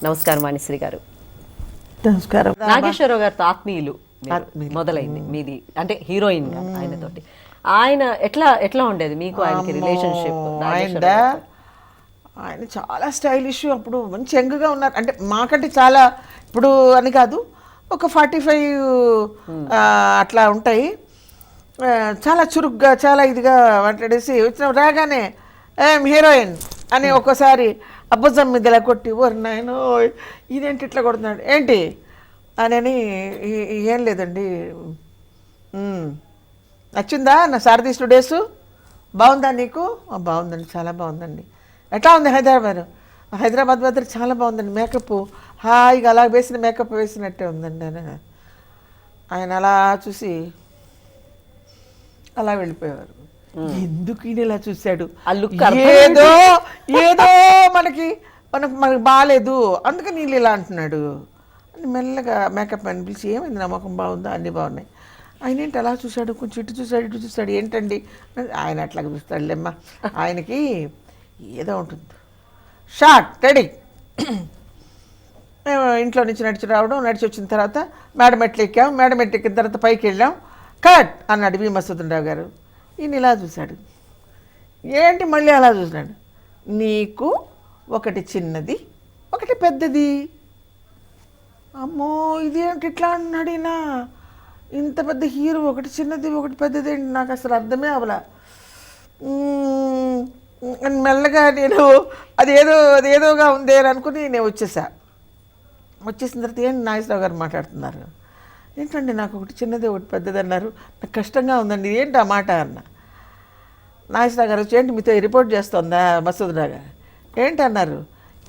నమస్కారం వాణిశ్రీ గారు. నమస్కారం. నాగేశ్వరరావు గారితో ఆత్మీయులు మొదలైంది మీది, అంటే హీరోయిన్ గా ఆయనతోటి. ఆయన ఎట్లా ఉండేది మీకు ఆయనకి రిలేషన్షిప్? ఆయన చాలా స్టైలిష్, అప్పుడు మంచి యంగ్గా ఉన్నారు. అంటే మాకంటే చాలా, ఇప్పుడు అని కాదు, ఒక 45 అట్లా ఉంటాయి. చాలా చురుగ్గా, చాలా ఇదిగా మాట్లాడేసి వచ్చిన రాగానే హీరోయిన్ అని ఒక్కోసారి అబ్బజం మీద ఇలా కొట్టి, ఓరి నాయనో ఇదేంటి ఇట్లా కొడుతున్నాడు ఏంటి అని. ఏం లేదండి, నచ్చిందా నా శారదీ స్టూడియోస్, బాగుందా నీకు? బాగుందండి, చాలా బాగుందండి. ఎట్లా ఉంది హైదరాబాద్ వెదర్? చాలా బాగుందండి. మేకప్ హాయిగా అలా వేసిన మేకప్ వేసినట్టే ఉందండి అని ఆయన అలా చూసి అలా వెళ్ళిపోయేవారు. ఎందుకు ఈయన ఇలా చూశాడు, ఏదో ఏదో మనకి బాగాలేదు అందుకని వీళ్ళు ఇలా అంటున్నాడు అని మెల్లగా మేకప్ అని పిలిచి, ఏమైంది నమ్మకం బాగుందా? అన్నీ బాగున్నాయి. ఆయన ఏంటి అలా చూశాడు, కొంచెం ఇటు చూశాడు ఇటు చూశాడు, ఏంటండి? ఆయన అట్లాగ చూస్తాడులేమ్మా, ఆయనకి ఏదో ఉంటుంది. Short ready. మేము ఇంట్లో నుంచి నడిచి రావడం, నడిచి వచ్చిన తర్వాత మేడం మెట్లు ఎక్కాం, మేడం మెట్లు ఎక్కిన తర్వాత పైకి వెళ్ళాం. కట్ అన్నాడు వి మసూదన్ గారు. ఈయన ఇలా చూశాడు, ఏంటి మళ్ళీ అలా చూశాడు. నీకు ఒకటి చిన్నది ఒకటి పెద్దది. అమ్మో ఇదేంటి ఇట్లా అన్నాడు ఈయన, ఇంత పెద్ద హీరో ఒకటి చిన్నది ఒకటి పెద్దది ఏంటి, నాకు అసలు అర్థమే అవలా. మెల్లగా నేను అదేదోగా ఉంది అని అనుకుని నేను వచ్చేసిన తర్వాత ఏంటి నాగేశ్వరరావు గారు మాట్లాడుతున్నారు, ఏంటండి నాకు ఒకటి చిన్నది ఒకటి పెద్దది అన్నారు, నాకు కష్టంగా ఉందండి, ఏంటి ఆ మాట అన్న. నాగేశ్వరరావు గారు వచ్చి, ఏంటి మీతో రిపోర్ట్ చేస్తుందా మసూదన్ గారు? ఏంటి అన్నారు,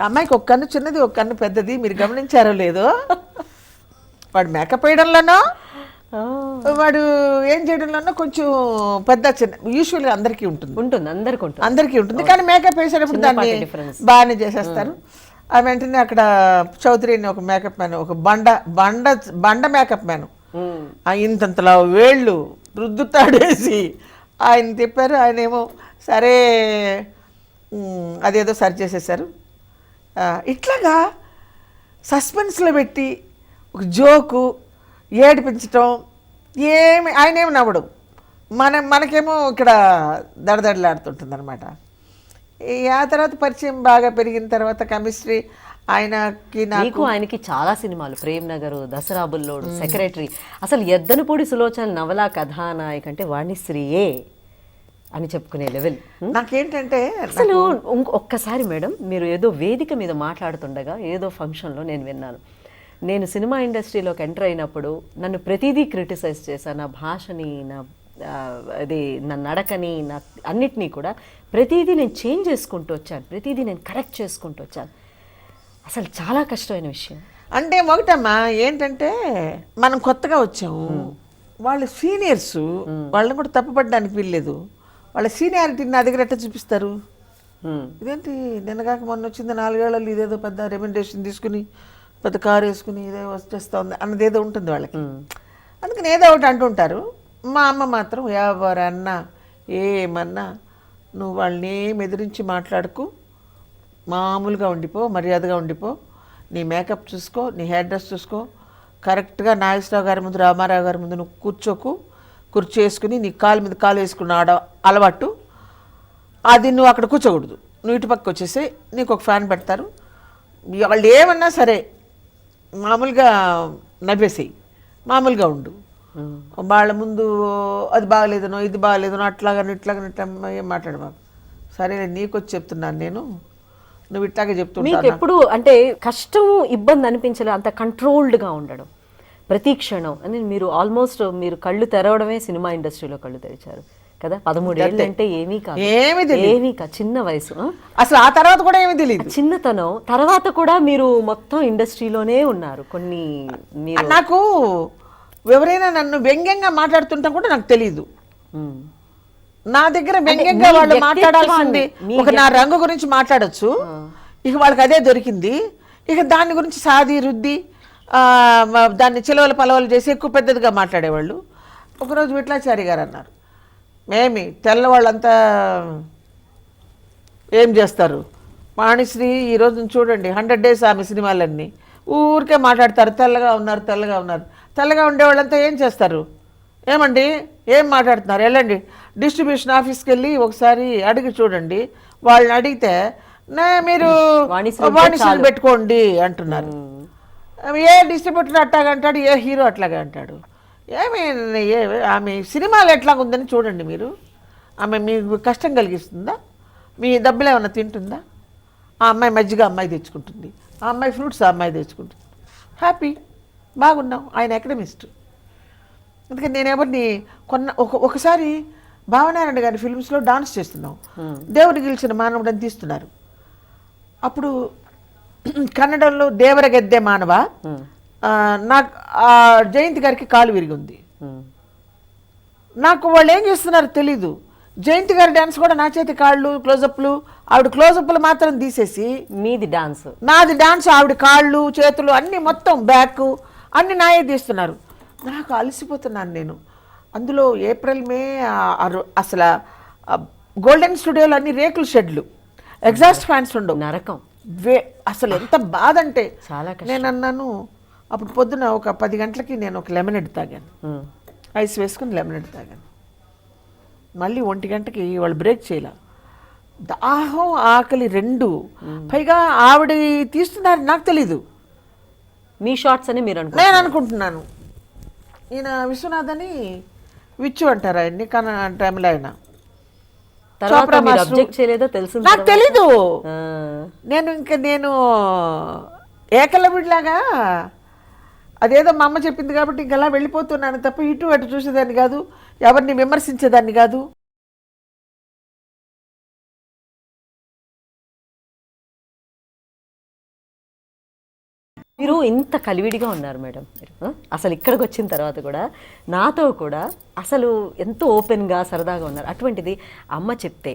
అమ్మాయికి ఒక కన్ను చిన్నది ఒక కన్ను పెద్దది, మీరు గమనించారో లేదో? వాడు మేకప్ వేయడంలోనో వాడు ఏం చేయడంలోనో కొంచెం పెద్ద చిన్న యూజువల్గా అందరికీ ఉంటుంది, అందరికీ ఉంటుంది. కానీ మేకప్ వేసేటప్పుడు దాన్ని బాగానే చేసేస్తారు. ఆ వెంటనే అక్కడ చౌదరిని ఒక మేకప్ మ్యాన్, ఒక బండ మేకప్ మ్యాన్, ఇంతంతలా వేళ్ళు రుద్దుతాడేసి ఆయన తిప్పారు. ఆయన ఏమో సరే అదేదో సరి చేసేసారు. ఇట్లాగా సస్పెన్స్లో పెట్టి ఒక జోకు ఏడిపించటం, ఆయన ఏమి నవ్వడు, మనకేమో ఇక్కడ దడదడలాడుతుంటుంది అనమాట. ఆ తర్వాత పరిచయం బాగా పెరిగిన తర్వాత కెమిస్ట్రీ ఆయనకి చాలా సినిమాలు, ప్రేమ్ నగర్, దసరా బుల్లోడు, సెక్రటరీ, అసలు ఎద్దనపూడి సులోచన నవల కథానాయక అంటే వాణిశ్రీయే అని చెప్పుకునే లెవెల్. నాకేంటంటే అసలు ఒక్కసారి మేడం మీరు ఏదో వేదిక మీద మాట్లాడుతుండగా ఏదో ఫంక్షన్లో నేను విన్నాను, నేను సినిమా ఇండస్ట్రీలోకి ఎంటర్ అయినప్పుడు నన్ను ప్రతిదీ క్రిటిసైజ్ చేశాను, నా భాషని, నా నడకని, నా అన్నిటినీ కూడా ప్రతిదీ నేను చేంజ్ చేసుకుంటూ వచ్చాను, ప్రతిదీ నేను కరెక్ట్ చేసుకుంటూ వచ్చాను. అసలు చాలా కష్టమైన విషయం. అంటే ఒకటమ్మా ఏంటంటే మనం కొత్తగా వచ్చాము, వాళ్ళు సీనియర్స్, వాళ్ళని కూడా తప్పుపడడానికి వీల్లేదు. వాళ్ళ సీనియారిటీని నా దగ్గర ఎట్లా చూపిస్తారు? ఇదేంటి నిన్నగాక మొన్న వచ్చింది 4 ఏళ్ళలో ఇదేదో పెద్ద రెమ్యునరేషన్ తీసుకుని పెద్ద కారు వేసుకుని ఇదే వచ్చేస్తా ఉంది అన్నది ఏదో ఉంటుంది వాళ్ళకి. అందుకని ఏదో ఒకటి అంటుంటారు. మా అమ్మ మాత్రం ఎవరన్నా ఏమన్నా నువ్వు వాళ్ళని ఏం ఎదిరించి మాట్లాడుకు, మామూలుగా ఉండిపో, మర్యాదగా ఉండిపో, నీ మేకప్ చూసుకో, నీ హెయిర్ డ్రెస్ చూసుకో, కరెక్ట్గా నాగేశ్వరరావు గారి ముందు, రామారావు గారి ముందు నువ్వు కుర్చీ వేసుకుని నీ కాలు మీద కాలు వేసుకున్న అలవాటు అది, నువ్వు అక్కడ కూర్చోకూడదు, నువ్వు ఇటు పక్క వచ్చేసి నీకు ఒక ఫ్యాన్ పెడతారు, వాళ్ళు ఏమన్నా సరే మామూలుగా నవ్వేసేయి, మామూలుగా ఉండు, వాళ్ళ ముందు అది బాగలేదనో ఇది బాగలేదనో అట్లాగని ఇట్లాగని ఇట్లా ఏం మాట్లాడబాకు. సరే నీకు వచ్చి చెప్తున్నాను నేను, నువ్వు ఇట్లాగే చెప్తున్నావు. ఎప్పుడు అంటే కష్టం ఇబ్బంది అనిపించలేదు, అంత కంట్రోల్డ్గా ఉండడం ప్రతి క్షణం అని. మీరు ఆల్మోస్ట్ మీరు కళ్ళు తెరవడమే సినిమా ఇండస్ట్రీలో కళ్ళు తెరిచారు కదా. 13 ఏళ్ళు అంటే ఏమీ కాదు, చిన్న వయసు. అసలు ఆ తర్వాత కూడా ఏమీ తెలియదు, చిన్నతనం. తర్వాత కూడా మీరు మొత్తం ఇండస్ట్రీలోనే ఉన్నారు. నాకు ఎవరైనా నన్ను వ్యంగ్యంగా మాట్లాడుతుంటా కూడా నాకు తెలియదు. నా దగ్గర వ్యంగ్యంగా వాళ్ళు మాట్లాడాల్సింది ఒక నా రంగు గురించి మాట్లాడచ్చు, ఇక వాళ్ళకి అదే దొరికింది. ఇక దాని గురించి సాది రుద్ది దాన్ని చిలవలు పలవలు చేసి ఎక్కువ పెద్దదిగా మాట్లాడేవాళ్ళు. ఒకరోజు విట్లాచారి గారు అన్నారు, మేమి తెల్లవాళ్ళంతా ఏం చేస్తారు, వాణిశ్రీ ఈ రోజు చూడండి 100 డేస్ ఆమె సినిమాలన్నీ ఊరికే మాట్లాడతారు, తెల్లగా ఉన్నారు తెల్లగా ఉన్నారు. తెల్లగా ఉండేవాళ్ళంతా ఏం చేస్తారు? ఏమండి ఏం మాట్లాడుతున్నారు? వెళ్ళండి డిస్ట్రిబ్యూషన్ ఆఫీస్కి వెళ్ళి ఒకసారి అడిగి చూడండి. వాళ్ళని అడిగితే మీరు వాణిశ్రీని పెట్టుకోండి అంటున్నారు. ఏ డిస్ట్రిబ్యూటర్ అట్లాగంటాడు, ఏ హీరో అట్లాగా అంటాడు. ఆమె సినిమాలు ఎట్లాగుందని చూడండి మీరు. ఆమె మీకు కష్టం కలిగిస్తుందా? మీ డబ్బులు ఏమన్నా తింటుందా? ఆ అమ్మాయి మజ్జిగ అమ్మాయి తెచ్చుకుంటుంది, ఆ అమ్మాయి ఫ్రూట్స్ ఆ అమ్మాయి తెచ్చుకుంటుంది, హ్యాపీ, బాగున్నాం. ఆయన ఎకడమిస్ట్. అందుకని నేను ఎవరిని ఒకసారి భావనారాయణ గారి ఫిల్మ్స్లో డాన్స్ చేస్తున్నాం, దేవుడు గెలిచిన మానవుడు అని తీస్తున్నారు. అప్పుడు కన్నడంలో దేవరగద్దె మానవ, నాకు జయంతి గారికి కాలు విరిగి ఉంది. నాకు వాళ్ళు ఏం చేస్తున్నారో తెలీదు. జయంతి గారి డాన్స్ కూడా నా చేతి కాళ్ళు క్లోజప్లు, ఆవిడ క్లోజప్లు మాత్రం తీసేసి మీది డాన్స్ నాది డాన్స్, ఆవిడ కాళ్ళు చేతులు అన్నీ మొత్తం బ్యాక్ అన్ని నాయే తీస్తున్నారు. నాకు అలసిపోతున్నాను నేను. అందులో ఏప్రిల్ మే అసలు గోల్డెన్ స్టూడియోలో అన్ని రేకుల షెడ్లు, ఎగ్జాస్ట్ ఫ్యాన్స్ ఉండవు, నరకం. అసలు ఎంత బాధ అంటే చాలా నేను అన్నాను. అప్పుడు పొద్దున ఒక 10 గంటలకి నేను ఒక లెమనెడ్ తాగాను, ఐస్ వేసుకుని లెమనెడ్ తాగాను. మళ్ళీ 1 గంటకి వాళ్ళు బ్రేక్ చేయాల. దాహం ఆకలి 2. పైగా ఆవిడ తీస్తున్నారు నాకు తెలీదు. మీ షార్ట్స్ అని మీరు నేను అనుకుంటున్నాను. ఈయన విశ్వనాథ్ అని విచ్చు అంటారు ఆయన్ని, కానీ టైంలో ఆయన నాకు తెలీదు. నేను ఏకలవిడిలాగా అదేదో మా అమ్మ చెప్పింది కాబట్టి ఇంకలా వెళ్ళిపోతున్నాను తప్ప ఇటు అటు చూసేదాన్ని కాదు, ఎవరిని విమర్శించేదాన్ని కాదు. మీరు ఇంత కలివిడిగా ఉన్నారు మేడం. మీరు అసలు ఇక్కడికి వచ్చిన తర్వాత కూడా నాతో కూడా అసలు ఎంతో ఓపెన్గా సరదాగా ఉన్నారు. అటువంటిది అమ్మ చెప్తే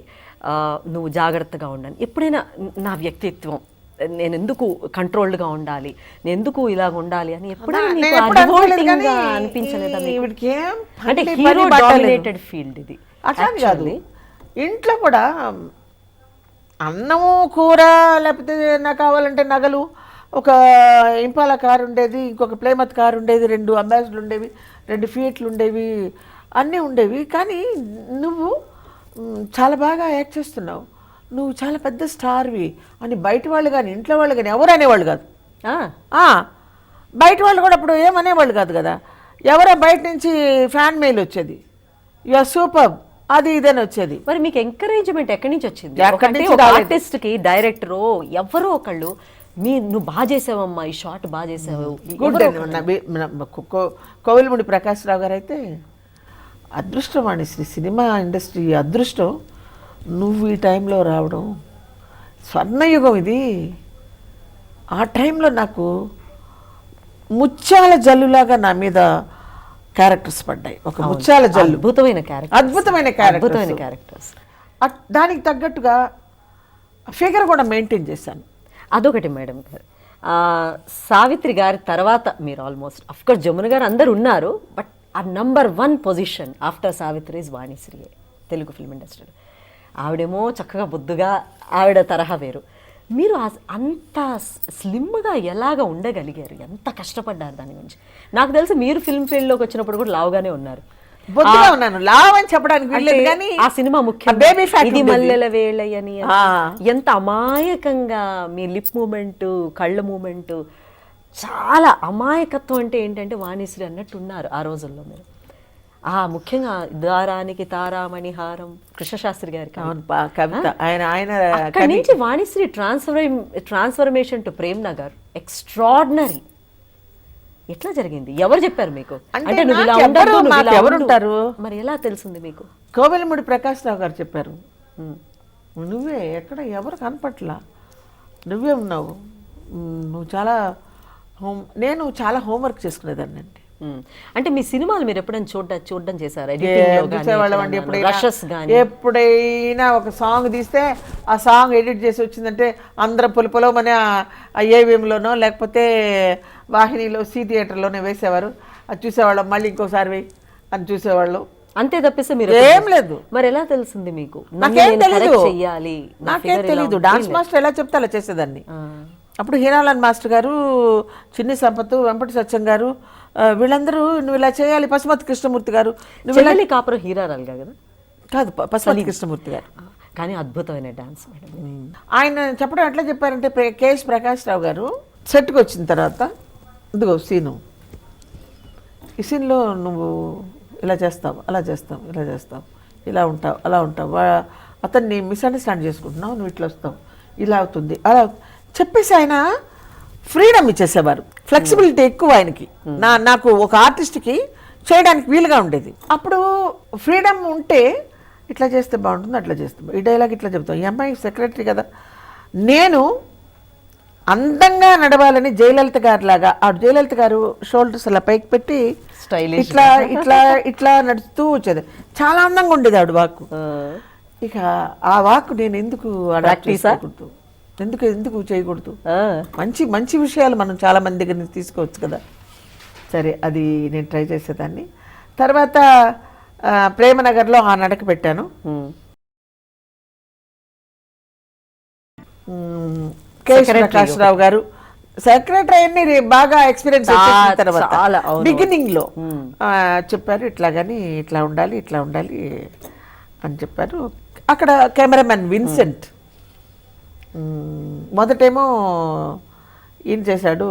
నువ్వు జాగ్రత్తగా ఉండని, ఎప్పుడైనా నా వ్యక్తిత్వం నేను ఎందుకు కంట్రోల్డ్గా ఉండాలి, నేను ఎందుకు ఇలాగ ఉండాలి అని ఎప్పుడైనా అనిపించలేదా? అంటే హీరో డామినేటెడ్ ఫీల్డ్ ఇది. అట్లా కాదు, ఇంట్లో కూడా అన్నము కూర లేకపోతే నాకు కావాలంటే నగలు, ఒక ఇంపాలా కారు ఉండేది, ఇంకొక ప్లేమత్ కారు ఉండేది, 2 అంబాసిడర్లు ఉండేవి, 2 ఫియట్లు ఉండేవి, అన్నీ ఉండేవి. కానీ నువ్వు చాలా బాగా యాక్ట్ చేస్తున్నావు, నువ్వు చాలా పెద్ద స్టార్వి అని బయట వాళ్ళు కానీ ఇంట్లో వాళ్ళు కానీ ఎవరు అనేవాళ్ళు కాదు. బయట వాళ్ళు కూడా అప్పుడు ఏమనేవాళ్ళు కాదు కదా. ఎవరో బయట నుంచి ఫ్యాన్ మెయిల్ వచ్చేది, యు ఆర్ సూపర్, అది ఇదని వచ్చేది. మరి మీకు ఎంకరేజ్మెంట్ ఎక్కడి నుంచి వచ్చింది? ఆర్టిస్ట్కి డైరెక్టరో ఎవరో ఒకళ్ళు నువ్వు బాగా చేసావమ్మా, ఈ షాట్ బాగా చేసావు. కోవిలముడి ప్రకాశ్రావు గారు అయితే అదృష్టం అండి, సినిమా ఇండస్ట్రీ అదృష్టం. నువ్వు ఈ టైంలో రావడం స్వర్ణయుగం ఇది. ఆ టైంలో నాకు ముత్యాల జల్లులాగా నా మీద క్యారెక్టర్స్ పడ్డాయి. ఒక ముత్యాల జల్లు, అద్భుతమైన క్యారెక్టర్స్. దానికి తగ్గట్టుగా ఫిగర్ కూడా మెయింటైన్ చేశాను. అదొకటి మేడం గారు. సావిత్రి గారి తర్వాత మీరు ఆల్మోస్ట్ అఫ్కోర్స్ జమున గారు అందరు ఉన్నారు, బట్ ఆ number 1 position after Savitri is Vanisri Telugu film ఇండస్ట్రీలో. ఆవిడేమో చక్కగా బొద్దుగా, ఆవిడ తరహా వేరు. మీరు అంత స్లిమ్గా ఎలాగ ఉండగలిగారు? ఎంత కష్టపడ్డారు దాని గురించి? నాకు తెలిసి మీరు ఫిల్మ్ ఫీల్డ్లోకి వచ్చినప్పుడు కూడా లావుగానే ఉన్నారు. బొద్దుగా ఉన్నాను, లావ్ అని చెప్పడానికి వీల్లేదు, కానీ ఆ సినిమా ముఖ్యం బేబీ ఫ్యాట్, ఇది మల్లెల వేళయని, ఎంత అమాయకంగా మీ లిప్ మూమెంట్, కళ్ళ మూమెంట్, చాలా అమాయకత్వం. అంటే ఏంటంటే వాణిశ్రీ అన్నట్టు ఉన్నారు ఆ రోజుల్లో మీరు. ముఖ్యంగా దారానికి తారామణి హారం కృష్ణశాస్త్రి గారి కవిత. అక్కడి నుంచి Vanisri transformation to Prem Nagar extraordinary. ఎట్లా జరిగింది? ఎవరు చెప్పారు మీకు? అంటే నువ్వు ఇలా ఎవరుంటారు మరి ఎలా తెలిసింది మీకు? కోవెలముడి ప్రకాశ్రావు గారు చెప్పారు. నువ్వే ఎక్కడ ఎవరు కనపట్లా, నువ్వే ఉన్నావు, నువ్వు చాలా నేను చాలా హోంవర్క్ చేసుకునేదాన్ని అండి. అంటే మీ సినిమాలు మీరు ఎప్పుడైనా చూడడం చేశారా? ఎప్పుడైనా ఒక సాంగ్ తీస్తే ఆ సాంగ్ ఎడిట్ చేసి వచ్చిందంటే అందరం పొలమని ఏవిఎంలోనో లేకపోతే వాహినిలో సి థియేటర్లోనే వేసేవారు. అది చూసేవాళ్ళం, మళ్ళీ ఇంకోసారి వేయి అని చూసేవాళ్ళు. అంతే తప్పిస్తే మీరు ఏం లేదు. మరి ఎలా తెలిసింది మీకు నన్ను నాకేం నేను తెలీదు. correct చెయ్యాలి, నా నాకేం figure ఇలా తెలీదు. ఉంది? డాన్స్ మాస్టర్ ఎలా చెప్తే అలా చేసేదాన్ని. అప్పుడు హీరాలాల్ మాస్టర్ గారు, చిన్ని సంపత్, వెంపటి సత్యం గారు, వీళ్ళందరూ నువ్వు ఇలా చేయాలి, పశుమతి కృష్ణమూర్తి గారు, నువ్వు ఇలా చెల్లెలి కాపురం హీరారాలు కదా, కాదు పశుమతి కృష్ణమూర్తి గారు. కానీ అద్భుతమైన డాన్స్ మేడం. ఆయన చెప్పడం ఎట్లా చెప్పారంటే, కేఎస్ ప్రకాష్ రావు గారు సెట్కి వచ్చిన తర్వాత, ఇదిగో సీను, ఈ సీన్లో నువ్వు ఇలా చేస్తావు, అలా చేస్తావు, ఇలా చేస్తావు, ఇలా ఉంటావు, అలా ఉంటావు, అతన్ని మిస్అండర్స్టాండ్ చేసుకుంటున్నావు, నువ్వు ఇట్లా వస్తావు, ఇలా అవుతుంది, అలా చెప్పేసి ఆయన ఫ్రీడమ్ ఇచ్చేసేవారు. ఫ్లెక్సిబిలిటీ ఎక్కువ ఆయనకి. నాకు ఒక ఆర్టిస్ట్కి చేయడానికి వీలుగా ఉండేది. అప్పుడు ఫ్రీడమ్ ఉంటే ఇట్లా చేస్తే బాగుంటుంది, అట్లా చేస్తాం, ఈ డైలాగ్ ఇట్లా చెప్తాం, ఈ అమ్మాయి సెక్రటరీ కదా. నేను అందంగా నడవాలని జయలలిత గారి లాగా, ఆ జయలలిత గారు షోల్డర్స్ అలా పైకి పెట్టి Stylish. ఇట్లా ఇట్లా ఇట్లా నడుస్తూ వచ్చేది. చాలా అందంగా ఉండేది ఆవిడ వాక్కు. ఇక ఆ వాక్కు నేను ఎందుకు Practice ఆ? ఎందుకు ఎందుకు చేయకూడదు? మంచి మంచి విషయాలు మనం చాలా మంది దగ్గర నుంచి తీసుకోవచ్చు కదా. సరే, అది నేను ట్రై చేసేదాన్ని. తర్వాత ప్రేమనగర్లో ఆ నడక పెట్టాను. ప్రకాష్ రావు గారు సెక్రటరీ అన్ని బాగా ఎక్స్పీరియన్స్ తర్వాత బిగినింగ్ లో చెప్పారు, ఇట్లాగని ఇట్లా ఉండాలి, ఇట్లా ఉండాలి అని చెప్పారు. అక్కడ కెమెరామెన్ విన్సెంట్ మొదటేమో ఈయన చేశాడు,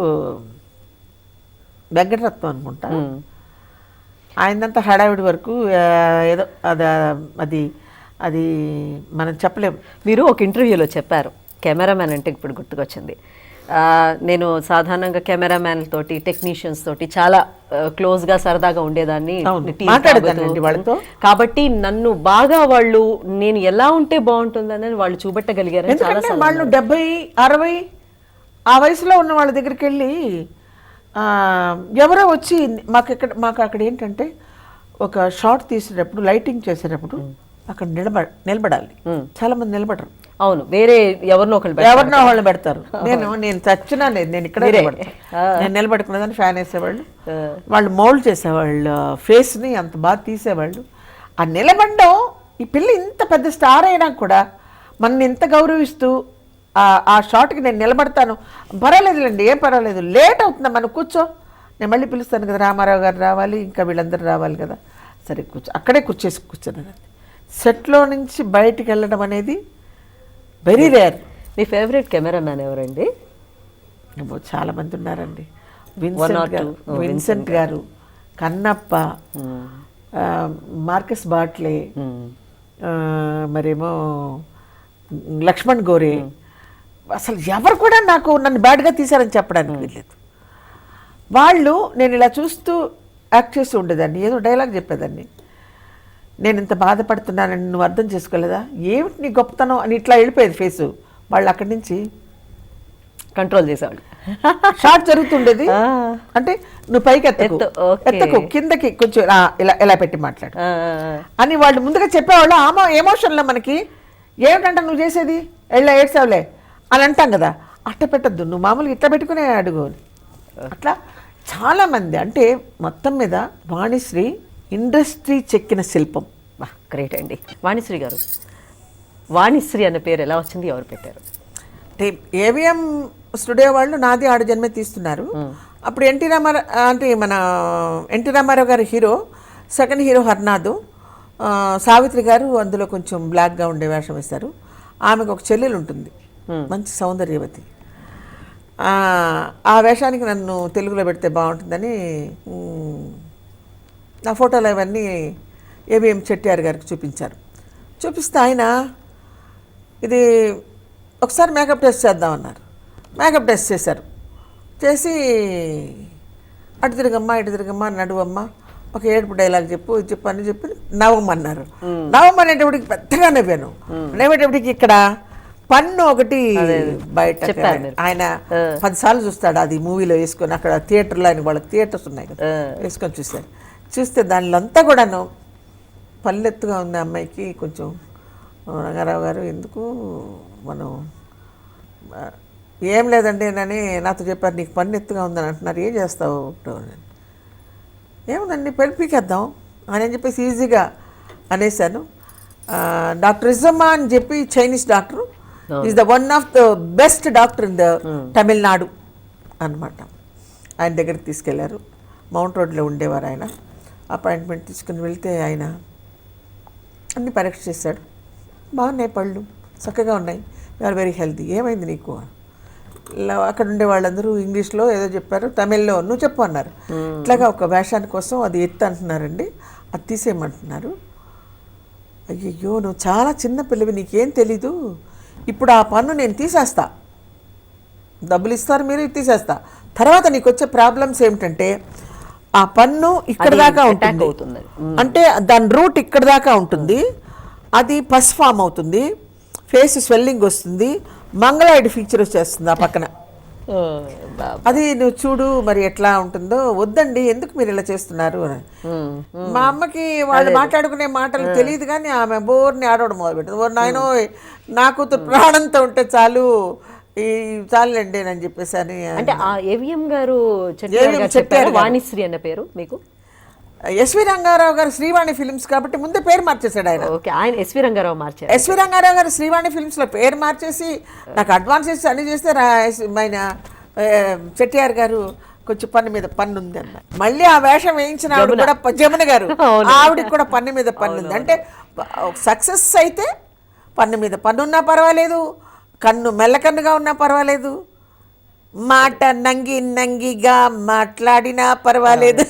వెంకటరత్నం అనుకుంటా. ఆయనంతా హడావిడి వరకు ఏదో అది అది మనం చెప్పలేము. మీరు ఒక ఇంటర్వ్యూలో చెప్పారు, కెమెరామ్యాన్ అంటే ఇప్పుడు గుర్తుకొచ్చింది. నేను సాధారణంగా కెమెరామ్యాన్ తోటి, టెక్నీషియన్స్ తోటి చాలా క్లోజ్గా సరదాగా ఉండేదాన్ని, మాట్లాడేదాన్ని వాళ్ళతో. కాబట్టి నన్ను బాగా వాళ్ళు నేను ఎలా ఉంటే బాగుంటుందని వాళ్ళు చూపెట్టగలిగారు. ఎందుకంటే వాళ్ళు 70, 60 ఆ వయసులో ఉన్న వాళ్ళ దగ్గరికి వెళ్ళి ఎవరో వచ్చి మాకు అక్కడ ఏంటంటే ఒక షాట్ తీసేటప్పుడు, లైటింగ్ చేసేటప్పుడు అక్కడ నిలబడాలి. చాలా మంది నిలబడరు. అవును, వేరే ఎవరినో వాళ్ళు పెడతారు. నేను చచ్చినా లేదు, నేను ఇక్కడే నిలబడతాను. నేను నిలబడుకున్నదాన్ని ఫ్యాన్ వేసేవాళ్ళు, వాళ్ళు మౌల్డ్ చేసేవాళ్ళు, ఫేస్ని అంత బాగా తీసేవాళ్ళు. ఆ నిలబడడం, ఈ పిల్ల ఇంత పెద్ద స్టార్ అయినా కూడా మనని ఇంత గౌరవిస్తూ ఆ షాట్కి నేను నిలబడతాను, పర్వాలేదులేండి, ఏం పర్వాలేదు, లేట్ అవుతుందా, మనం కూర్చో, నేను మళ్ళీ పిలుస్తాను కదా, రామారావు గారు రావాలి, ఇంకా వీళ్ళందరూ రావాలి కదా, సరే కూర్చో, అక్కడే కూర్చున్నాను. సెట్లో నుంచి బయటికి వెళ్ళడం అనేది వెరీ రేర్. మీ ఫేవరెట్ కెమెరామ్యాన్ ఎవరండి? చాలా మంది ఉన్నారండి. విన్సెంట్ గారు, కన్నప్ప, మార్కస్ బాట్లే, మరేమో లక్ష్మణ్ గోరే. అసలు ఎవరు కూడా నన్ను బ్యాడ్గా తీశారని చెప్పడానికి వీల్లేదు. వాళ్ళు నేను ఇలా చూస్తూ యాక్ట్ చేస్తూ ఉండేదాన్ని, ఏదో డైలాగ్ చెప్పేదాన్ని, నేను ఇంత బాధపడుతున్నానని నువ్వు అర్థం చేసుకోలేదా, ఏమిటి నీ గొప్పతనం అని ఇట్లా వెళ్ళిపోయేది ఫేసు. వాళ్ళు అక్కడి నుంచి కంట్రోల్ చేసేవాళ్ళు. షార్ట్ జరుగుతుండేది, అంటే నువ్వు పైకి ఎత్తకు, కిందకి కొంచెం ఇలా పెట్టి మాట్లాడు అని వాళ్ళు ముందుగా చెప్పేవాళ్ళు. ఎమోషన్లో మనకి ఏమిటంటే నువ్వు చేసేది ఏడ్సావులే అని అంటాం కదా, అట్ట పెట్టద్దు, నువ్వు మామూలుగా ఇట్లా పెట్టుకునే అడుగు. అట్లా చాలామంది, అంటే మొత్తం మీద వాణిశ్రీ ఇండస్ట్రీ చెక్కిన శిల్పం. గ్రేట్ అండి. వాణిశ్రీ గారు, వాణిశ్రీ అనే పేరు ఎలా వచ్చింది, ఎవరు పెట్టారు? అంటే ఏవిఎం స్టూడియో వాళ్ళు నాది ఆడు జన్మే తీస్తున్నారు. అప్పుడు మన ఎన్టీ రామారావు గారు hero, second hero Harnath, Savitri గారు అందులో కొంచెం బ్లాక్గా ఉండే వేషం వేశారు. ఆమెకు ఒక చెల్లెలు ఉంటుంది, మంచి సౌందర్యవతి. ఆ వేషానికి నన్ను తెలుగులో పెడితే బాగుంటుందని నా ఫోటోలు అవన్నీ ఏవిఎం చెట్టిఆర్ గారికి చూపిస్తే ఆయన ఇది ఒకసారి మేకప్ టెస్ట్ చేద్దామన్నారు. మేకప్ టెస్ట్ చేశారు. చేసి అటు తిరగమ్మా నడువమ్మ, ఒక ఏడుపు డైలాగ్ చెప్పు, ఇది చెప్పు అని చెప్పి నవ్వమన్నారు. నవ్వమనేటప్పటికి పెద్దగా నవ్వాను. నవ్వేటప్పటికి ఇక్కడ పన్ను ఒకటి బయట, ఆయన 10 సార్లు చూస్తాడు అది మూవీలో వేసుకొని. అక్కడ థియేటర్లో ఆయన వాళ్ళకి థియేటర్స్ ఉన్నాయి కదా, వేసుకొని చూస్తే దానిలో అంతా కూడాను పల్లెత్తుగా ఉంది అమ్మాయికి. కొంచెం రంగారావు గారు ఎందుకు మనం ఏం లేదండి అని నాతో చెప్పారు, నీకు పన్ను ఎత్తుగా ఉందని అంటున్నారు, ఏం చేస్తావు? ఏముందండి, పెళ్ళిపీకేద్దాం అని చెప్పేసి ఈజీగా అనేసాను. డాక్టర్ ఇజమ్మా అని చెప్పి Chinese doctor is the one of the best doctor in the Tamil Nadu అనమాట. ఆయన దగ్గరికి తీసుకెళ్లారు. మౌంట్ రోడ్లో ఉండేవారు ఆయన. అపాయింట్మెంట్ తీసుకుని వెళ్తే ఆయన అన్ని పరీక్ష చేశాడు. బాగున్నాయి, పళ్ళు చక్కగా ఉన్నాయి, యు ఆర్ వెరీ హెల్తీ, ఏమైంది నీకు? అక్కడ ఉండే వాళ్ళందరూ ఇంగ్లీష్లో ఏదో చెప్పారు, తమిళ్లో నువ్వు చెప్పు అన్నారు. ఇట్లాగా ఒక వేషాని కోసం అది ఎత్తు అంటున్నారండి, అది తీసేయమంటున్నారు. అయ్యయ్యో, నువ్వు చాలా చిన్న పిల్లవి, నీకేం తెలీదు. ఇప్పుడు ఆ పన్ను నేను తీసేస్తా, డబ్బులు ఇస్తారు మీరు, తీసేస్తా. తర్వాత నీకు వచ్చే ప్రాబ్లమ్స్ ఏమిటంటే ఆ పన్ను ఇక్కడ దాకా ఉంటుంది, అంటే దాని రూట్ ఇక్కడ దాకా ఉంటుంది, అది పస్ ఫామ్ అవుతుంది, ఫేస్ స్వెల్లింగ్ వస్తుంది, మంగళాయిడ్ ఫీచర్ వచ్చేస్తుంది ఆ పక్కన. అది నువ్వు చూడు మరి ఎట్లా ఉంటుందో. వద్దండి, ఎందుకు మీరు ఇలా చేస్తున్నారు అని. మా అమ్మకి వాళ్ళు మాట్లాడుకునే మాటలు తెలియదు, కానీ ఆమె బోర్ని ఆడవడం మొదలుపెట్టింది. ఓ నాయనో, నా కూతురు ప్రాణంతో ఉంటే చాలు, ఈ చాలండి అని చెప్పేసి అని. అంటే ఆ ఏవిఎం గారు చెప్పారు వాణిశ్రీ అన్న పేరు మీకు? ఎస్వి రంగారావు గారు శ్రీవాణి ఫిల్మ్స్ కాబట్టి ముందే పేరు మార్చేశాడు ఆయన. ఓకే, ఆయన ఎస్వి రంగారావు మార్చారు. ఎస్వి రంగారావు గారు శ్రీవాణి ఫిల్మ్స్లో పేరు మార్చేసి నాకు అడ్వాన్స్ చేసి అన్ని చేస్తే ఆయన చెట్టియార్ గారు కొంచెం పన్ను మీద పన్ను ఉంది అన్న. మళ్ళీ ఆ వేషం వేయించిన ఆవిడ కూడా జమున గారు, ఆవిడకి కూడా పన్ను మీద పన్ను ఉంది. అంటే సక్సెస్ అయితే పన్ను మీద పన్ను ఉన్నా పర్వాలేదు, కన్ను మెల్లకన్నుగా ఉన్నా పర్వాలేదు, మాట నంగిగా మాట్లాడినా పర్వాలేదు.